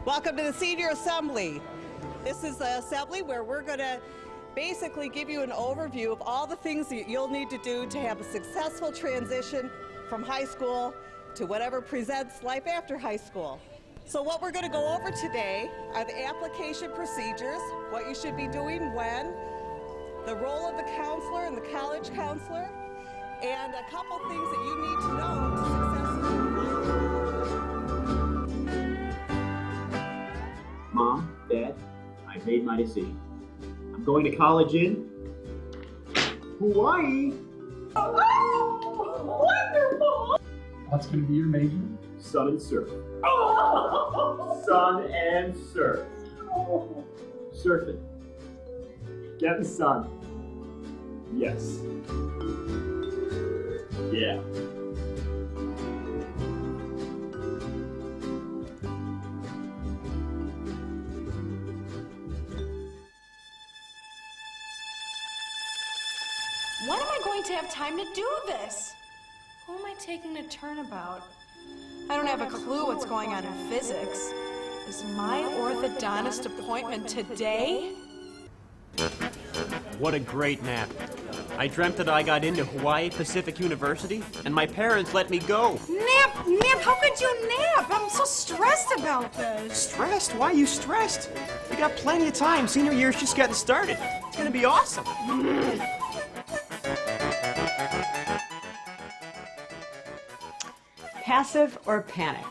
Welcome to the Senior Assembly. This is the assembly where we're going to basically give you an overview of all the things that you'll need to do to have a successful transition from high school to whatever presents life after high school. So what we're going to go over today are the application procedures, what you should be doing when, the role of the counselor and the college counselor, and a couple things that you need to know to successfully apply. Mom, Dad, I made my decision. I'm going to college in Hawaii. Oh, wonderful! What's going to be your major? Sun and surf. Oh. Sun and surf. Oh. Surfing. Get the sun. Yes. Yeah. When am I going to have time to do this? Who am I taking a turnabout? I don't have a clue what's going on in physics. Is my orthodontist appointment today? What a great nap. I dreamt that I got into Hawaii Pacific University, and my parents let me go. Nap! How could you nap? I'm so stressed about this. Stressed? Why are you stressed? We got plenty of time. Senior year's just getting started. It's gonna be awesome. Passive or panic?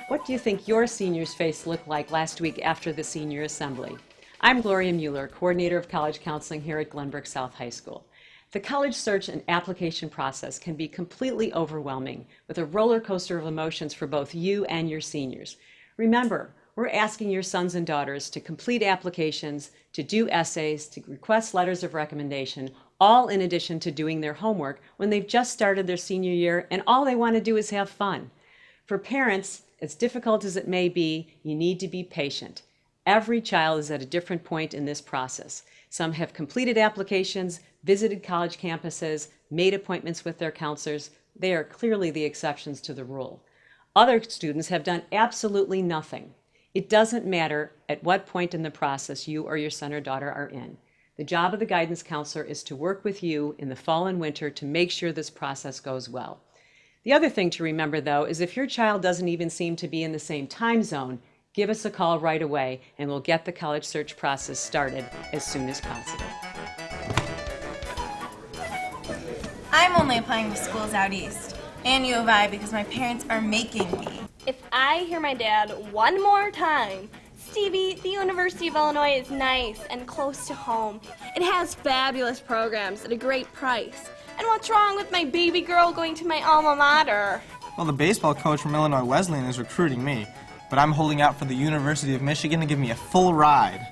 What do you think your senior's face looked like last week after the senior assembly? I'm Gloria Mueller, coordinator of college counseling here at Glenbrook South High School. The college search and application process can be completely overwhelming, with a roller coaster of emotions for both you and your seniors. Remember, we're asking your sons and daughters to complete applications, to do essays, to request letters of recommendation, all in addition to doing their homework when they've just started their senior year and all they want to do is have fun. For parents, as difficult as it may be, you need to be patient. Every child is at a different point in this process. Some have completed applications, visited college campuses, made appointments with their counselors. They are clearly the exceptions to the rule. Other students have done absolutely nothing. It doesn't matter at what point in the process you or your son or daughter are in. The job of the guidance counselor is to work with you in the fall and winter to make sure this process goes well. The other thing to remember, though, is if your child doesn't even seem to be in the same time zone, give us a call right away and we'll get the college search process started as soon as possible. I'm only applying to schools out east and U of I because my parents are making me. If I hear my dad one more time, Stevie, the University of Illinois is nice and close to home. It has fabulous programs at a great price. And what's wrong with my baby girl going to my alma mater? Well, the baseball coach from Illinois Wesleyan is recruiting me, but I'm holding out for the University of Michigan to give me a full ride.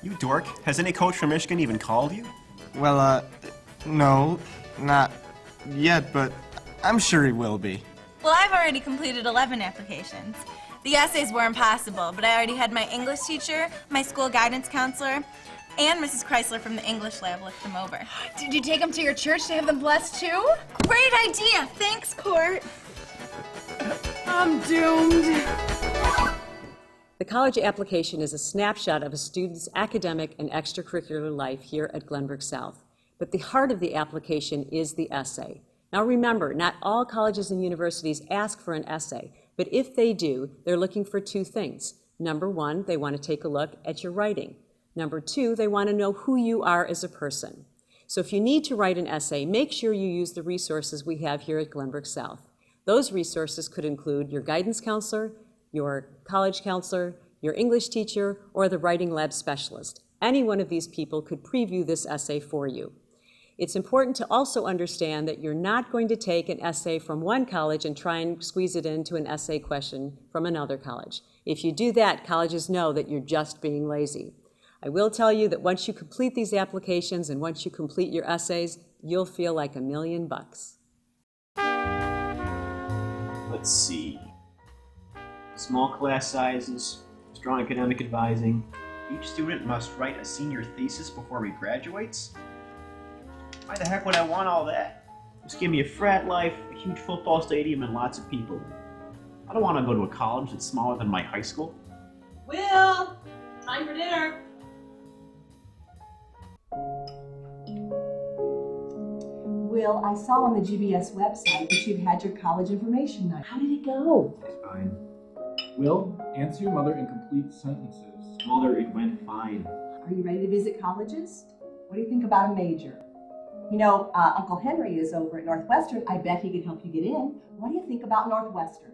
You dork. Has any coach from Michigan even called you? Well, no, not yet, but I'm sure he will be. Well, I've already completed 11 applications. The essays were impossible, but I already had my English teacher, my school guidance counselor, and Mrs. Chrysler from the English lab look them over. Did you take them to your church to have them blessed too? Great idea! Thanks, Court. I'm doomed. The college application is a snapshot of a student's academic and extracurricular life here at Glenbrook South. But the heart of the application is the essay. Now remember, not all colleges and universities ask for an essay, but if they do, they're looking for two things. Number one, they want to take a look at your writing. Number two, they want to know who you are as a person. So if you need to write an essay, make sure you use the resources we have here at Glenbrook South. Those resources could include your guidance counselor, your college counselor, your English teacher, or the writing lab specialist. Any one of these people could preview this essay for you. It's important to also understand that you're not going to take an essay from one college and try and squeeze it into an essay question from another college. If you do that, colleges know that you're just being lazy. I will tell you that once you complete these applications and once you complete your essays, you'll feel like $1,000,000. Let's see. Small class sizes, strong academic advising. Each student must write a senior thesis before he graduates? Why the heck would I want all that? Just give me a frat life, a huge football stadium, and lots of people. I don't want to go to a college that's smaller than my high school. Will, time for dinner. Will, I saw on the GBS website that you've had your college information night. How did it go? It's fine. Will, answer your mother in complete sentences. Mother, it went fine. Are you ready to visit colleges? What do you think about a major? You know, Uncle Henry is over at Northwestern. I bet he could help you get in. What do you think about Northwestern?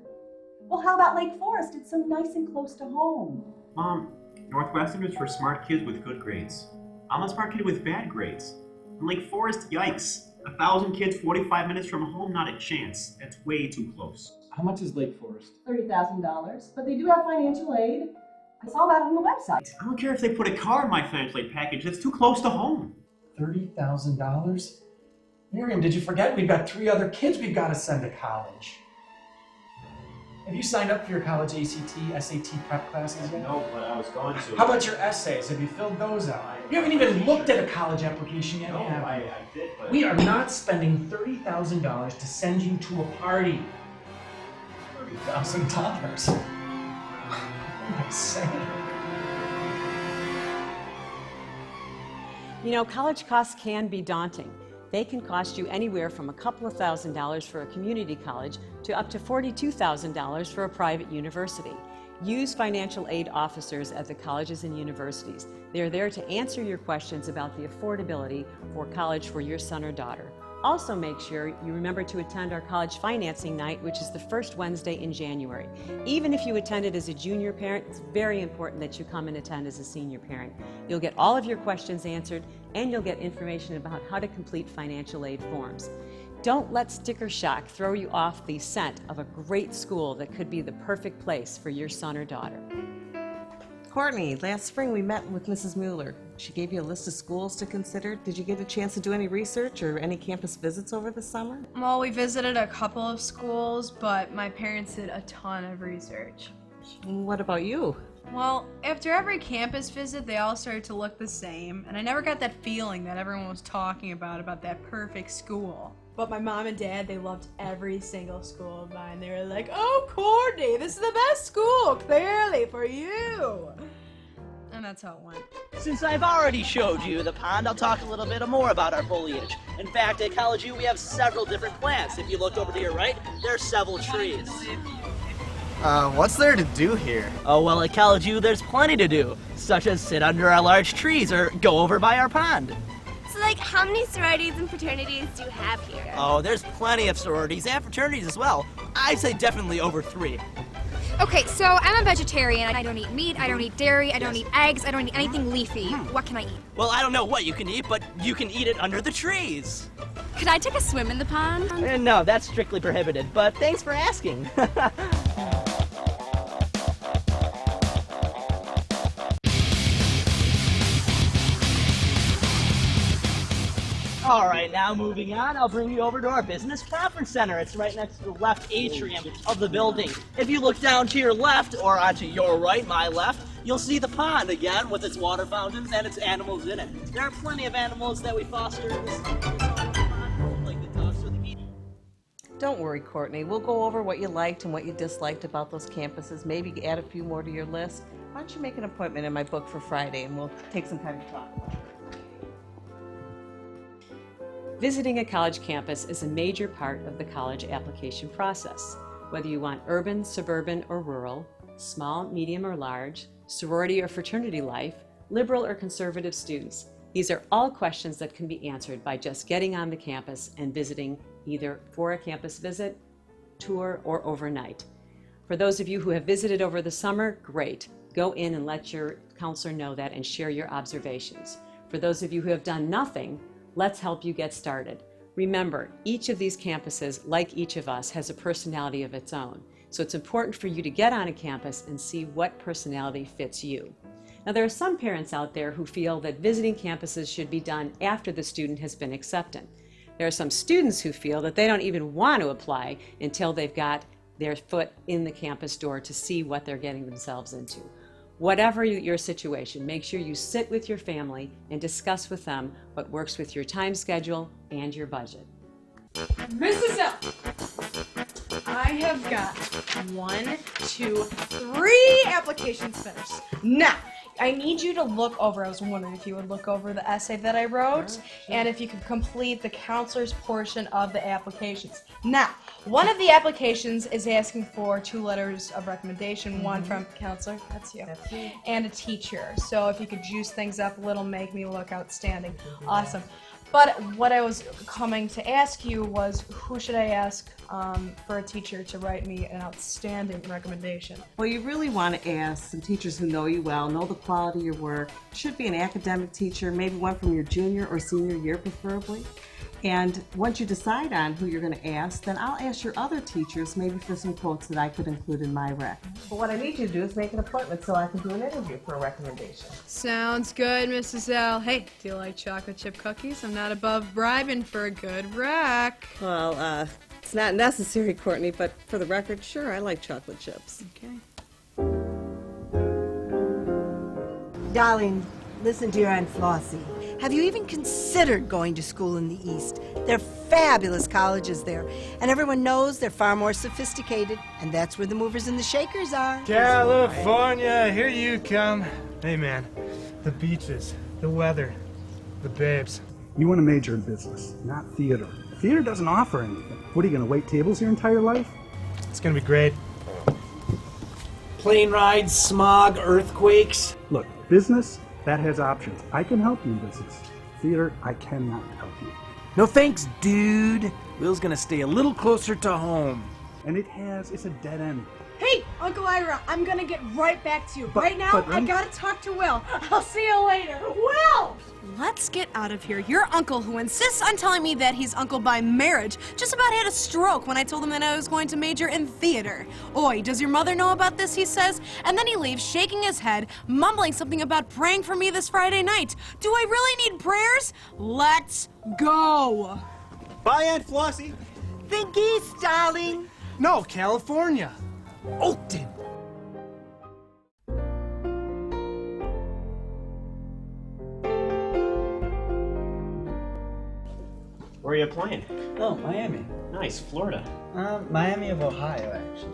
Well, how about Lake Forest? It's so nice and close to home. Mom, Northwestern is for smart kids with good grades. I'm a smart kid with bad grades. And Lake Forest, yikes. 1,000 kids 45 minutes from home, not a chance. That's way too close. How much is Lake Forest? $30,000, but they do have financial aid. I saw that on the website. I don't care if they put a car in my financial aid package. That's too close to home. $30,000? Miriam, did you forget? We've got 3 other kids we've got to send to college. Have you signed up for your college ACT, SAT prep classes yet? No, but I was going to. How about your essays? Have you filled those out? You haven't even looked at a college application yet, No, have you? I did, but... We are not spending $30,000 to send you to a party. $30,000? What am I saying? You know, college costs can be daunting. They can cost you anywhere from a couple of $1,000s for a community college to up to $42,000 for a private university. Use financial aid officers at the colleges and universities. They are there to answer your questions about the affordability for college for your son or daughter. Also make sure you remember to attend our college financing night, which is the first Wednesday in January. Even if you attended as a junior parent, it's very important that you come and attend as a senior parent. You'll get all of your questions answered, and you'll get information about how to complete financial aid forms. Don't let sticker shock throw you off the scent of a great school that could be the perfect place for your son or daughter. Courtney, last spring we met with Mrs. Mueller. She gave you a list of schools to consider. Did you get a chance to do any research or any campus visits over the summer? Well, we visited a couple of schools, but my parents did a ton of research. What about you? Well, after every campus visit, they all started to look the same, and I never got that feeling that everyone was talking about that perfect school. But my mom and dad, they loved every single school of mine. They were like, "Oh, Courtney, this is the best school, clearly, for you." And that's how it went. Since I've already showed you the pond, I'll talk a little bit more about our foliage. In fact, at College U, we have several different plants. If you look over to your right, there are several trees. What's there to do here? Oh, well, at College U, there's plenty to do, such as sit under our large trees or go over by our pond. So, like, how many sororities and fraternities do you have here? Oh, there's plenty of sororities and fraternities as well. I'd say definitely over 3. Okay, so I'm a vegetarian. I don't eat meat, I don't eat dairy, I don't eat eggs, I don't eat anything leafy. What can I eat? Well, I don't know what you can eat, but you can eat it under the trees. Could I take a swim in the pond? No, that's strictly prohibited, but thanks for asking. All right, now moving on, I'll bring you over to our Business Conference Center. It's right next to the left atrium of the building. If you look down to your left, or onto your right, my left, you'll see the pond again with its water fountains and its animals in it. There are plenty of animals that we foster in this pond, like the ducks or the geese. Don't worry, Courtney. We'll go over what you liked and what you disliked about those campuses, maybe add a few more to your list. Why don't you make an appointment in my book for Friday and we'll take some time to talk about it. Visiting a college campus is a major part of the college application process. Whether you want urban, suburban, or rural, small, medium, or large, sorority or fraternity life, liberal or conservative students, these are all questions that can be answered by just getting on the campus and visiting either for a campus visit, tour, or overnight. For those of you who have visited over the summer, great. Go in and let your counselor know that and share your observations. For those of you who have done nothing, let's help you get started. Remember, each of these campuses, like each of us, has a personality of its own. So it's important for you to get on a campus and see what personality fits you. Now, there are some parents out there who feel that visiting campuses should be done after the student has been accepted. There are some students who feel that they don't even want to apply until they've got their foot in the campus door to see what they're getting themselves into. Whatever your situation, make sure you sit with your family and discuss with them what works with your time schedule and your budget. Mrs. L, I have got 1, 2, 3 applications finished. Now, I need you to look over, I was wondering if you would look over the essay that I wrote, and if you could complete the counselor's portion of the applications. Now, one of the applications is asking for 2 letters of recommendation, one from counselor, that's you, and a teacher. So if you could juice things up a little, make me look outstanding. Awesome. But what I was coming to ask you was, who should I ask for a teacher to write me an outstanding recommendation? Well, you really want to ask some teachers who know you well, know the quality of your work. Should be an academic teacher, maybe one from your junior or senior year preferably. And once you decide on who you're going to ask, then I'll ask your other teachers maybe for some quotes that I could include in my rec. But what I need you to do is make an appointment so I can do an interview for a recommendation. Sounds good, Mrs. L. Hey, do you like chocolate chip cookies? I'm not above bribing for a good rec. Well, it's not necessary, Courtney, but for the record, sure, I like chocolate chips. Okay. Darling, listen to your Aunt Flossie. Have you even considered going to school in the East? There are fabulous colleges there, and everyone knows they're far more sophisticated, and that's where the movers and the shakers are. California, here you come. Hey man, the beaches, the weather, the babes. You want to major in business, not theater. Theater doesn't offer anything. What are you going to wait tables your entire life? It's gonna be great. Plane rides, smog, earthquakes. Look, business, that has options. I can help you in business. Theater, I cannot help you. No thanks, dude. Will's gonna stay a little closer to home. And it's a dead end. Hey, Uncle Ira, I'm gonna get right back to you. But- right now, but- I gotta talk to Will. I'll see you later. Will! Let's get out of here. Your uncle, who insists on telling me that he's uncle by marriage, just about had a stroke when I told him that I was going to major in theater. Oi, does your mother know about this, he says? And then he leaves, shaking his head, mumbling something about praying for me this Friday night. Do I really need prayers? Let's go! Bye, Aunt Flossie. Think East, darling. No, California. Oakton. Where are you playing? Oh, Miami. Nice, Florida. Miami of Ohio, actually.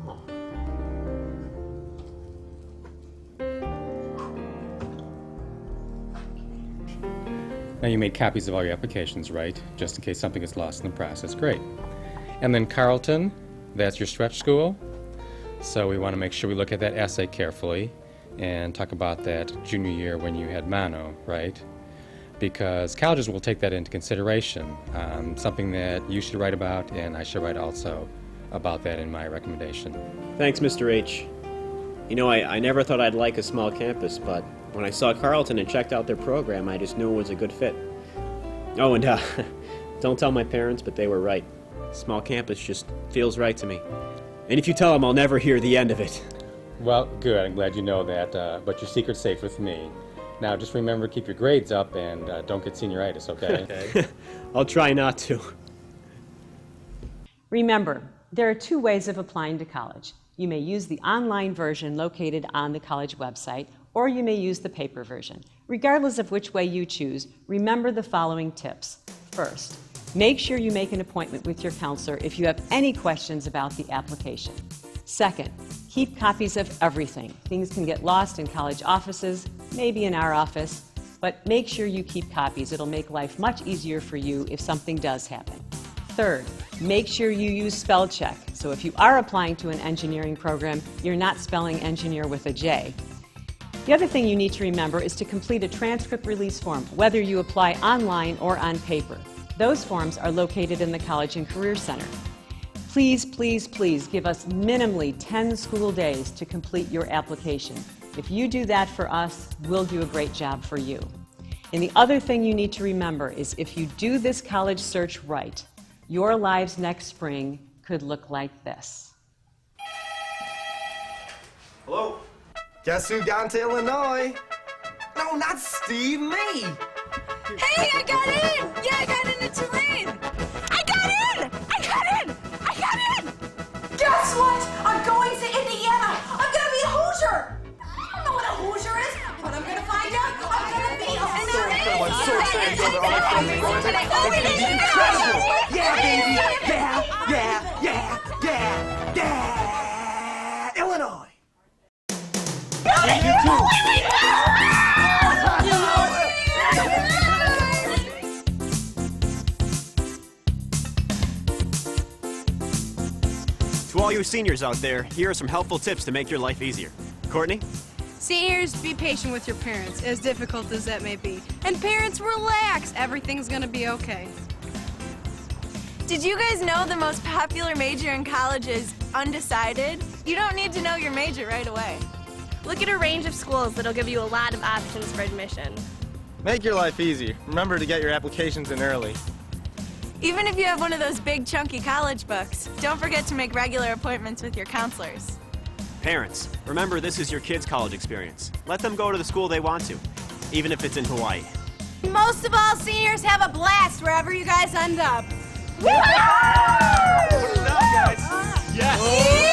Oh. Now you made copies of all your applications, right? Just in case something gets lost in the process. Great. And then Carleton, that's your stretch school. So we want to make sure we look at that essay carefully and talk about that junior year when you had mono, right? Because colleges will take that into consideration. Something that you should write about, and I should write also about that in my recommendation. Thanks, Mr. H. You know, I never thought I'd like a small campus, but when I saw Carleton and checked out their program, I just knew it was a good fit. Oh, and don't tell my parents, but they were right. Small campus just feels right to me. And if you tell them, I'll never hear the end of it. Well, good. I'm glad you know that, but your secret's safe with me. Now, just remember to keep your grades up and don't get senioritis, okay? I'll try not to. Remember, there are 2 ways of applying to college. You may use the online version located on the college website, or you may use the paper version. Regardless of which way you choose, remember the following tips. First, make sure you make an appointment with your counselor if you have any questions about the application. Second, keep copies of everything. Things can get lost in college offices, maybe in our office, but make sure you keep copies. It'll make life much easier for you if something does happen. Third, make sure you use spell check. So if you are applying to an engineering program, you're not spelling engineer with a J. The other thing you need to remember is to complete a transcript release form, whether you apply online or on paper. Those forms are located in the College and Career Center. Please, please, please give us minimally 10 school days to complete your application. If you do that for us, we'll do a great job for you. And the other thing you need to remember is if you do this college search right, your lives next spring could look like this. Hello? Guess who got into Illinois? No, not Steve, me. Hey, I got in! Yeah, I got into Tulane! I got in! I got in! I got in! Guess what? I'm going to Indiana! I'm gonna be a Hoosier! I don't know what a Hoosier is, but I'm gonna find out. I'm gonna be a Hoosier! I'm so excited to go to Illinois. It's gonna be incredible. Yeah, baby. Yeah, yeah, yeah, yeah. Jedi! To all you seniors out there, here are some helpful tips to make your life easier. Courtney? Seniors, be patient with your parents, as difficult as that may be. And parents, relax. Everything's gonna be okay. Did you guys know the most popular major in college is undecided? You don't need to know your major right away. Look at a range of schools that'll give you a lot of options for admission. Make your life easy. Remember to get your applications in early. Even if you have one of those big chunky college books, don't forget to make regular appointments with your counselors. Parents, remember this is your kid's college experience. Let them go to the school they want to, even if it's in Hawaii. Most of all, seniors, have a blast wherever you guys end up. Good job, guys. Yes!